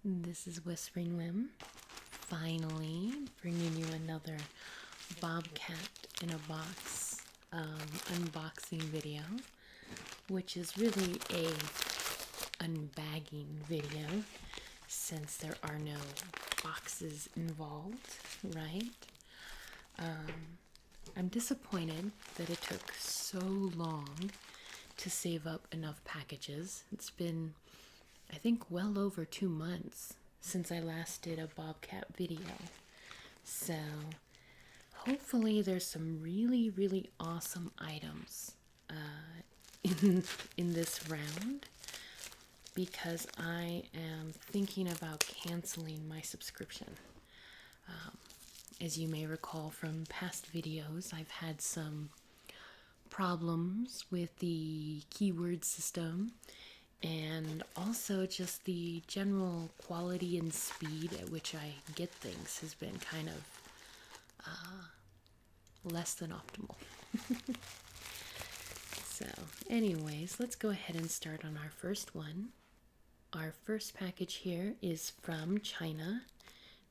This is Whispering Whim, finally bringing you another Bobcat in a box unboxing video, which is really a unbagging video since there are no boxes involved, right? I'm disappointed that it took so long to save up enough packages. It's been, I think, well over 2 months since I last did a Bobcat video. So hopefully there's some really awesome items in this round, because I am thinking about canceling my subscription. As you may recall from past videos, I've had some problems with the keyword system and also just the general quality and speed at which I get things has been kind of less than optimal. So anyways, let's go ahead and start on our first one. Our first package here is from China.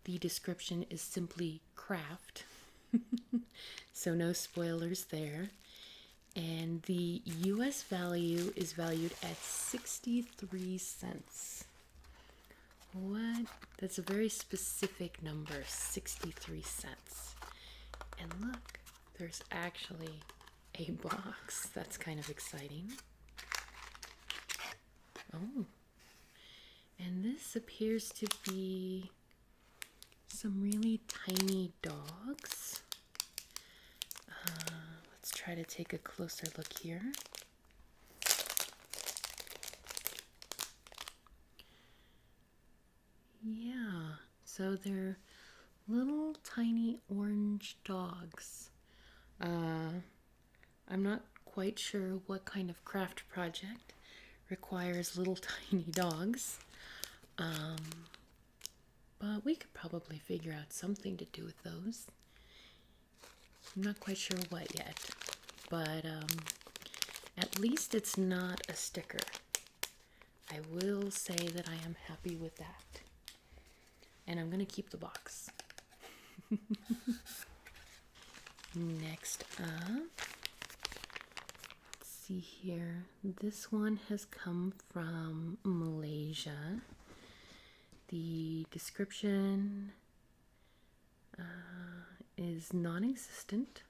The description is simply craft, so no spoilers there. And the US value is valued at 63 cents. What? That's a very specific number, 63 cents. And look, there's actually a box. That's kind of exciting. Oh, and this appears to be some really tiny dogs. Let's try to take a closer look here. Yeah, so they're little tiny orange dogs. I'm not quite sure what kind of craft project requires little tiny dogs. But we could probably figure out something to do with those. I'm not quite sure what yet, but at least it's not a sticker. I will say that I am happy with that. And I'm going to keep the box. Next up, let's see here. This one has come from Malaysia. The description is non-existent,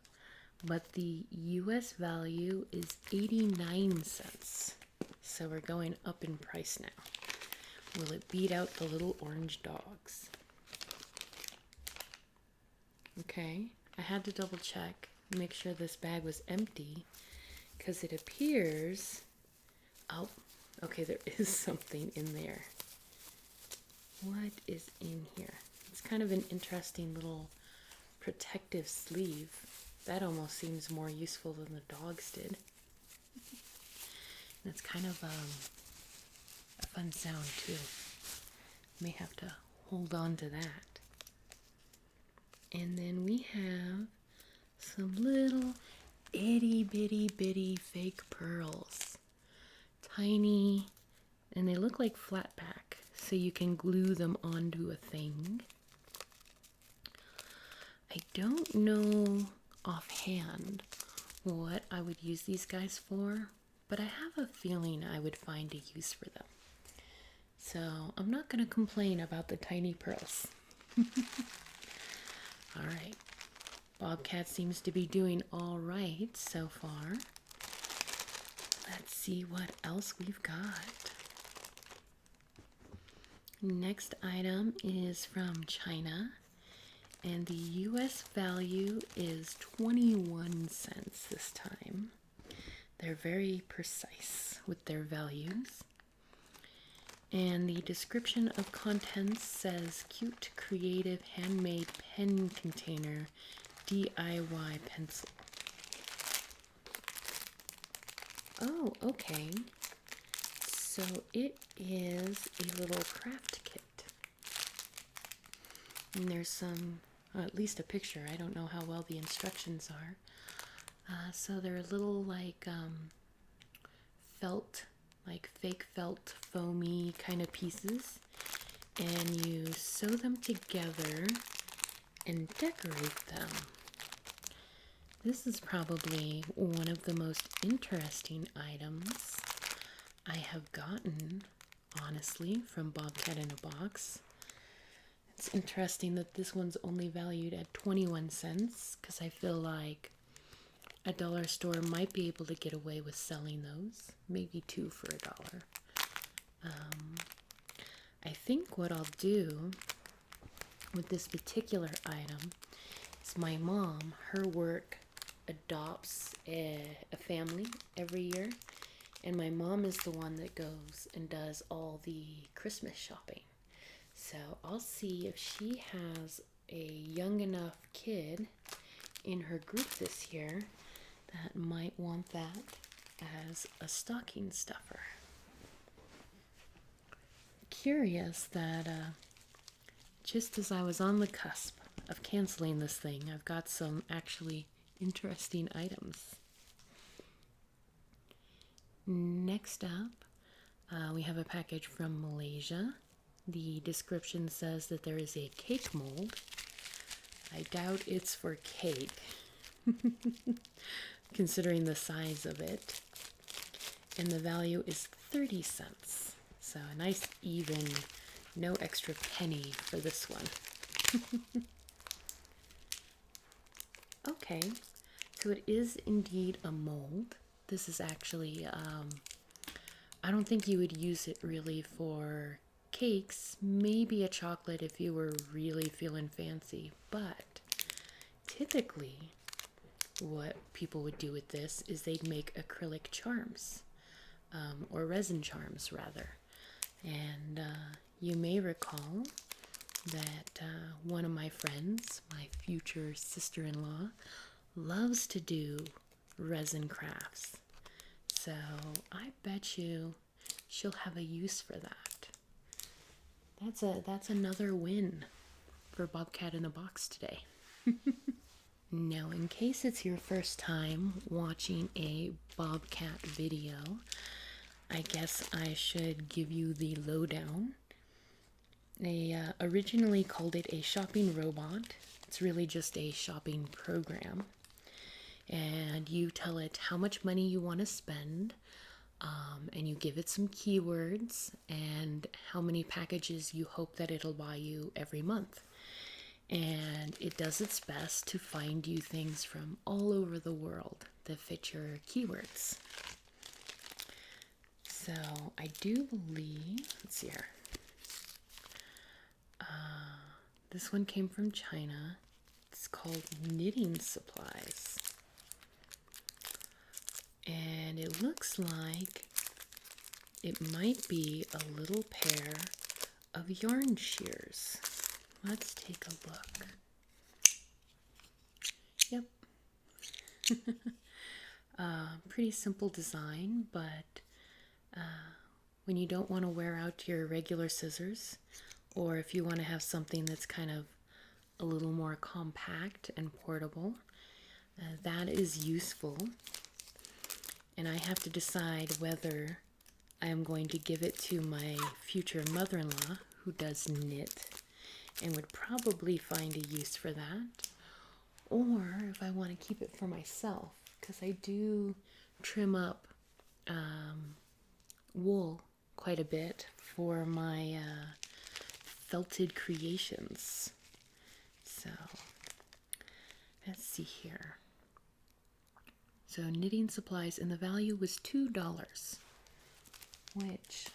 but the US value is 89 cents. So we're going up in price now. Will it beat out the little orange dogs? Okay, I had to double check, make sure this bag was empty, because it appears, oh, okay, there is something in there. What is in here? It's kind of an interesting little protective sleeve. That almost seems more useful than the dogs did. And it's kind of a fun sound too. May have to hold on to that. And then we have some little itty bitty fake pearls. Tiny, and they look like flat pack, so you can glue them onto a thing. I don't know offhand what I would use these guys for, but I have a feeling I would find a use for them. So I'm not going to complain about the tiny pearls. All right, Bobcat seems to be doing all right so far. Let's see what else we've got. Next item is from China, and the US value is 21 cents this time. They're very precise with their values. And the description of contents says cute, creative, handmade pen container, DIY pencil. Oh, okay. So it is a little craft kit. And there's some, at least a picture. I don't know how well the instructions are. So they're little like felt, like fake felt foamy kind of pieces. and you sew them together and decorate them. This is probably one of the most interesting items I have gotten, honestly, from Bobcat in a Box. It's interesting that this one's only valued at 21 cents because I feel like a dollar store might be able to get away with selling those, maybe two for $1. I think what I'll do with this particular item is my mom, her work adopts a family every year, and my mom is the one that goes and does all the Christmas shopping. So I'll see if she has a young enough kid in her group this year that might want that as a stocking stuffer. Curious that just as I was on the cusp of canceling this thing, I've got some actually interesting items. Next up, we have a package from Malaysia. The description says that there is a cake mold. I doubt it's for cake, considering the size of it. And the value is 30 cents. So a nice even, no extra penny for this one. Okay, so it is indeed a mold. This is actually, I don't think you would use it really for cakes, maybe a chocolate if you were really feeling fancy, but typically what people would do with this is they'd make acrylic charms, or resin charms rather. And you may recall that one of my friends, my future sister-in-law, loves to do resin crafts. So I bet you she'll have a use for that. That's another win for Bobcat in a Box today. Now, in case it's your first time watching a Bobcat video, I guess I should give you the lowdown. They originally called it a shopping robot. It's really just a shopping program. And you tell it how much money you want to spend, and you give it some keywords and how many packages you hope that it'll buy you every month. And it does its best to find you things from all over the world that fit your keywords. So I do believe, let's see here. This one came from China. It's called knitting supplies. And it looks like it might be a little pair of yarn shears. Let's take a look. Yep. Pretty simple design, but when you don't want to wear out your regular scissors, or if you want to have something that's kind of a little more compact and portable, that is useful. And I have to decide whether I am going to give it to my future mother-in-law, who does knit and would probably find a use for that, or if I want to keep it for myself, because I do trim up wool quite a bit for my felted creations. So let's see here. So knitting supplies, and the value was $2, which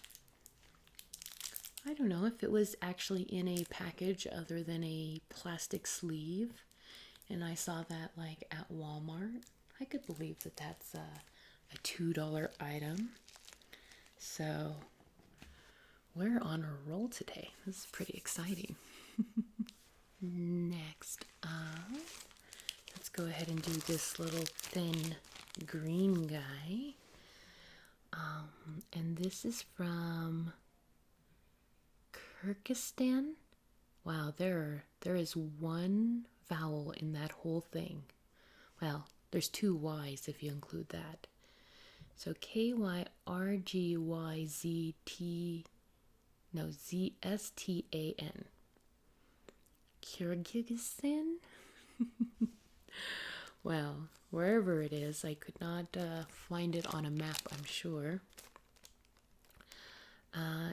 I don't know if it was actually in a package other than a plastic sleeve, and I saw that like at Walmart. I could believe that that's a $2 item. So we're on a roll today. This is pretty exciting. Next up, let's go ahead and do this little thin green guy. And this is from Kyrgyzstan. Wow, there is one vowel in that whole thing. Well, there's two Y's if you include that. So Kyrgyzstan. No, Zstan. Kyrgyzstan? Well, wherever it is, I could not find it on a map, I'm sure.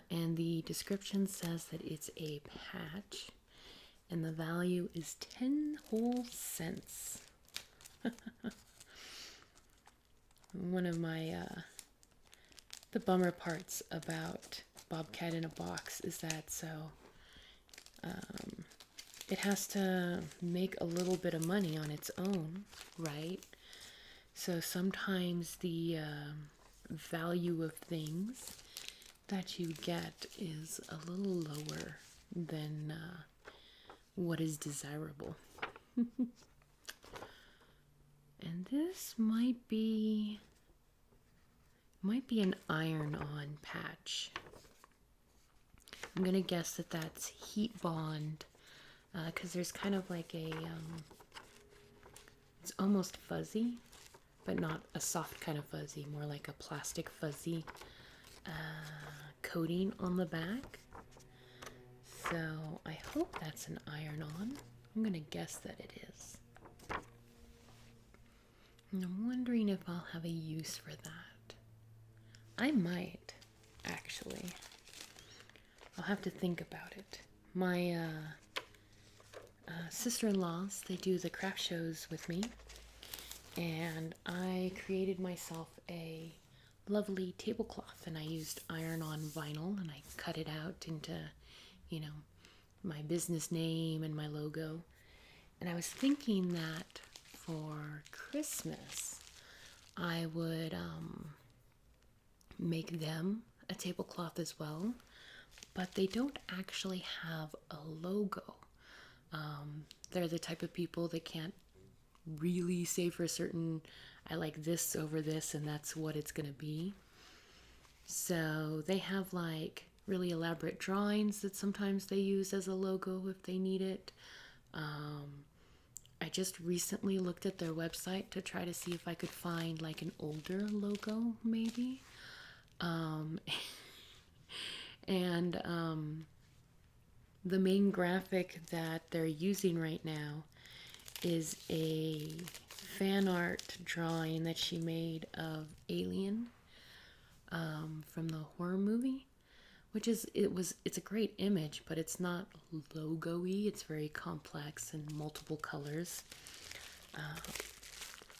And the description says that it's a patch, and the value is 10 whole cents. One of the bummer parts about Bobcat in a box is that it has to make a little bit of money on its own, right? So sometimes the value of things that you get is a little lower than what is desirable. And this might be an iron-on patch. I'm gonna guess that that's heat bond, because there's kind of like it's almost fuzzy, but not a soft kind of fuzzy, more like a plastic fuzzy coating on the back. So I hope that's an iron-on. I'm gonna guess that it is. And I'm wondering if I'll have a use for that. I might, actually. I'll have to think about it. My sister-in-laws, they do the craft shows with me, and I created myself a lovely tablecloth, and I used iron-on vinyl, and I cut it out into, my business name and my logo. And I was thinking that for Christmas, I would make them a tablecloth as well, but they don't actually have a logo. They're the type of people that can't really say for certain, I like this over this and that's what it's gonna be. So they have like really elaborate drawings that sometimes they use as a logo if they need it. I just recently looked at their website to try to see if I could find like an older logo maybe. And the main graphic that they're using right now is a fan art drawing that she made of Alien from the horror movie, which it's a great image, but it's not logo-y. It's very complex and multiple colors.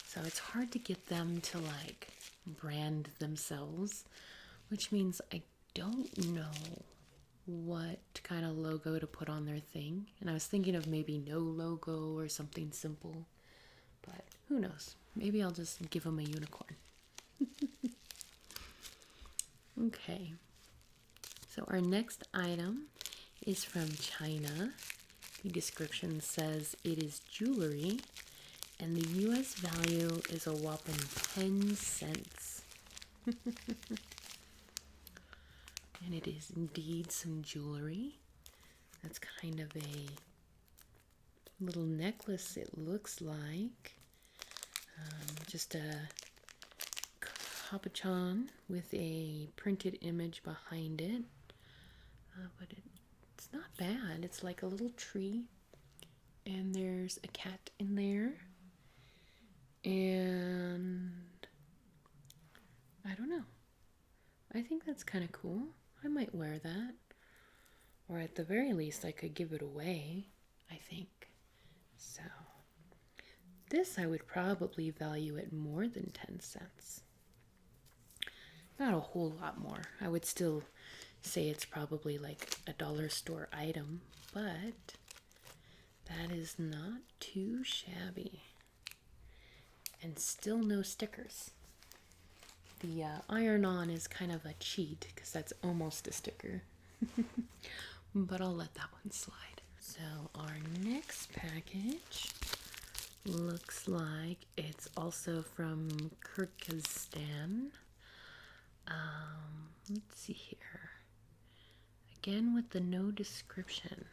So it's hard to get them to like brand themselves, which means I don't know what kind of logo to put on their thing. And I was thinking of maybe no logo or something simple, but who knows? Maybe I'll just give them a unicorn. Okay, so our next item is from China. The description says it is jewelry, and the US value is a whopping 10 cents. And it is indeed some jewelry. That's kind of a little necklace, it looks like. Just a capuchon with a printed image behind it. But it's not bad. It's like a little tree, and there's a cat in there. And I don't know. I think that's kind of cool. I might wear that. Or at the very least, I could give it away, I think. So, this I would probably value at more than 10 cents. Not a whole lot more. I would still say it's probably like a dollar store item, but that is not too shabby. And still no stickers. The iron-on is kind of a cheat because that's almost a sticker. But I'll let that one slide. So our next package looks like it's also from Kyrgyzstan. Let's see here. Again with the no description,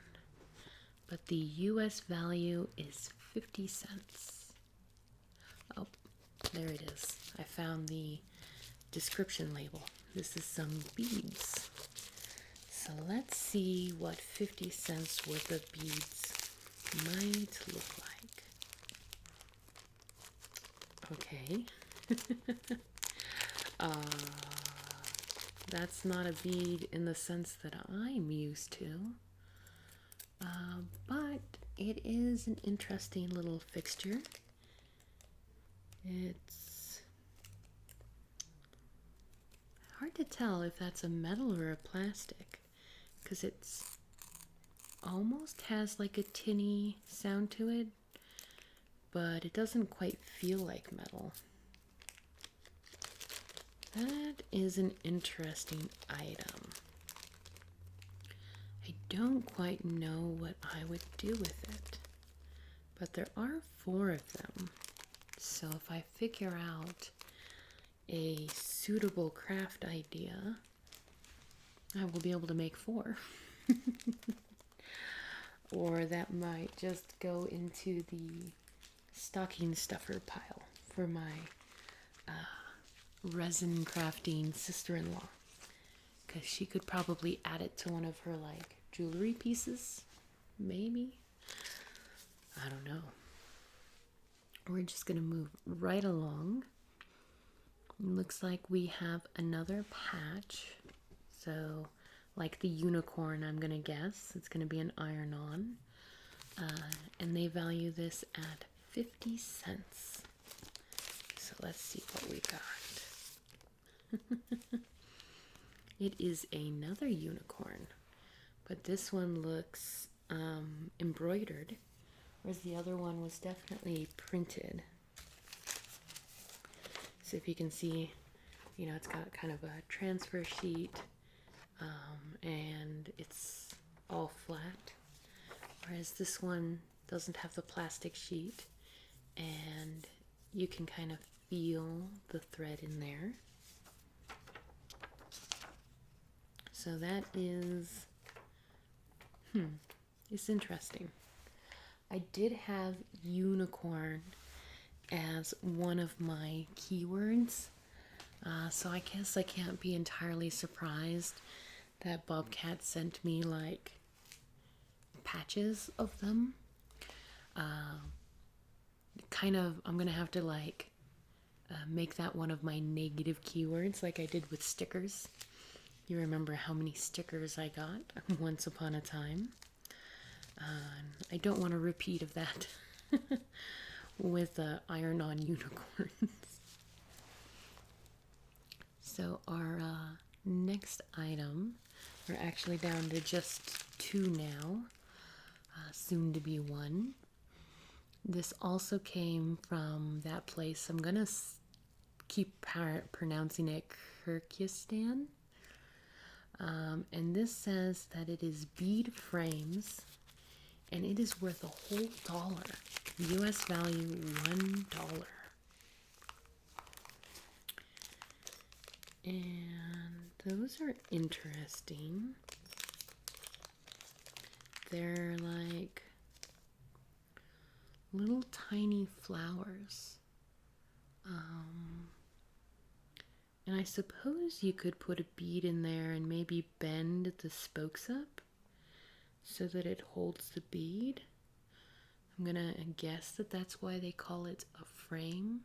but the US value is 50 cents. Oh, there it is. I found the description label. This is some beads. So let's see what 50 cents worth of beads might look like. Okay. That's not a bead in the sense that I'm used to. But it is an interesting little fixture. It's hard to tell if that's a metal or a plastic, because it's almost has like a tinny sound to it, but it doesn't quite feel like metal. That is an interesting item. I don't quite know what I would do with it, but there are 4 of them. So if I figure out a suitable craft idea, I will be able to make 4. Or that might just go into the stocking stuffer pile for my resin crafting sister-in-law, because she could probably add it to one of her like jewelry pieces, maybe. I don't know. We're just gonna move right along. Looks like we have another patch. So like the unicorn, I'm gonna guess it's gonna be an iron-on, and they value this at 50 cents. So let's see what we got. It is another unicorn, but this one looks embroidered, whereas the other one was definitely printed. So if you can see, you know, it's got kind of a transfer sheet, and it's all flat, whereas this one doesn't have the plastic sheet, and you can kind of feel the thread in there. So that is, it's interesting. I did have unicorn as one of my keywords, so I guess I can't be entirely surprised that Bobcat sent me like patches of them. Kind of, I'm gonna have to like make that one of my negative keywords like I did with stickers. You remember how many stickers I got once upon a time. I don't want a repeat of that with iron-on unicorns. So our next item, we're actually down to just 2 now, soon to be 1. This also came from that place. I'm gonna keep pronouncing it Kyrgyzstan. And this says that it is bead frames, and it is worth a whole $1. US value $1. And those are interesting. They're like little tiny flowers. And I suppose you could put a bead in there and maybe bend the spokes up so that it holds the bead. I'm gonna guess that that's why they call it a frame.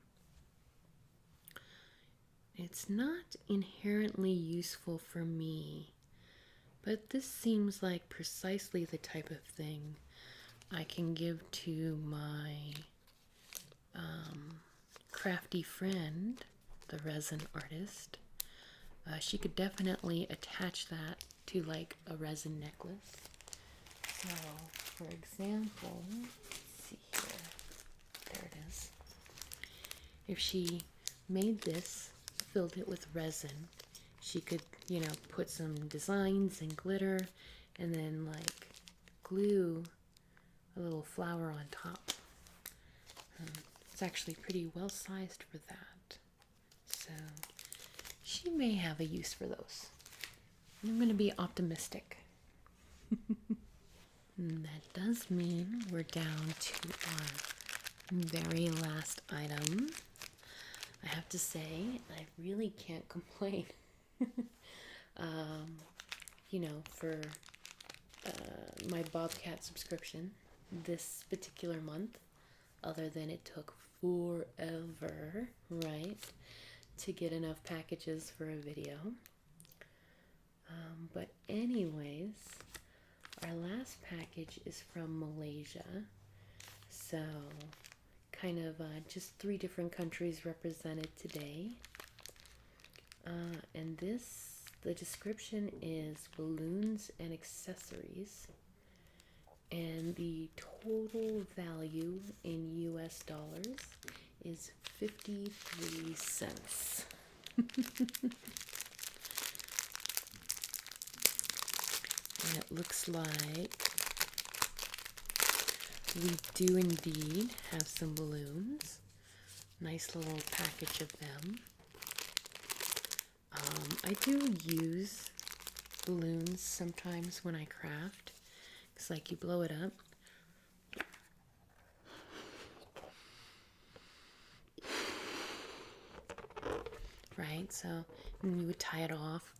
It's not inherently useful for me, but this seems like precisely the type of thing I can give to my crafty friend, the resin artist. She could definitely attach that to like a resin necklace. So, for example, let's see here. There it is. If she made this, filled it with resin, she could, you know, put some designs and glitter and then like glue a little flower on top. It's actually pretty well sized for that. So she may have a use for those. I'm going to be optimistic. And that does mean we're down to our very last item. I have to say, I really can't complain. for my Bobcat subscription this particular month, other than it took forever, right, to get enough packages for a video. But anyways, our last package is from Malaysia. So kind of just 3 different countries represented today. And the description is balloons and accessories. And the total value in US dollars is 53 cents. And it looks like we do indeed have some balloons. Nice little package of them. I do use balloons sometimes when I craft. It's like you blow it up. Right, so and you would tie it off.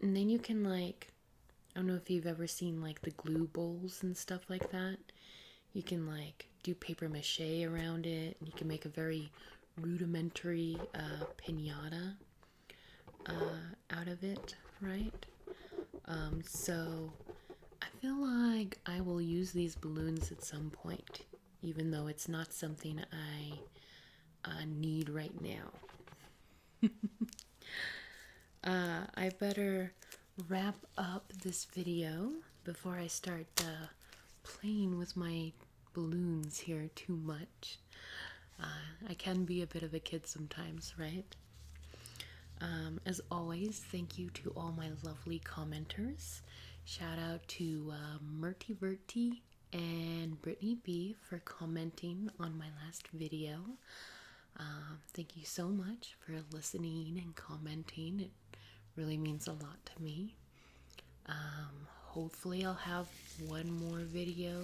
And then you can I don't know if you've ever seen the glue bowls and stuff like that. You can do paper mache around it, and you can make a very rudimentary piñata out of it, right? So I feel like I will use these balloons at some point, even though it's not something I need right now. I better wrap up this video before I start playing with my balloons here too much. I can be a bit of a kid sometimes, right? As always, thank you to all my lovely commenters. Shout out to Murtyverty and Brittany B for commenting on my last video. Thank you so much for listening and commenting. It really means a lot to me. Hopefully I'll have one more video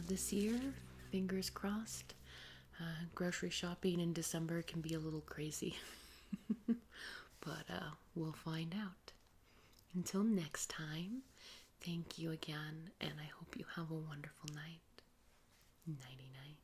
this year. Fingers crossed. Grocery shopping in December can be a little crazy. But we'll find out. Until next time, thank you again, and I hope you have a wonderful night. Nighty night.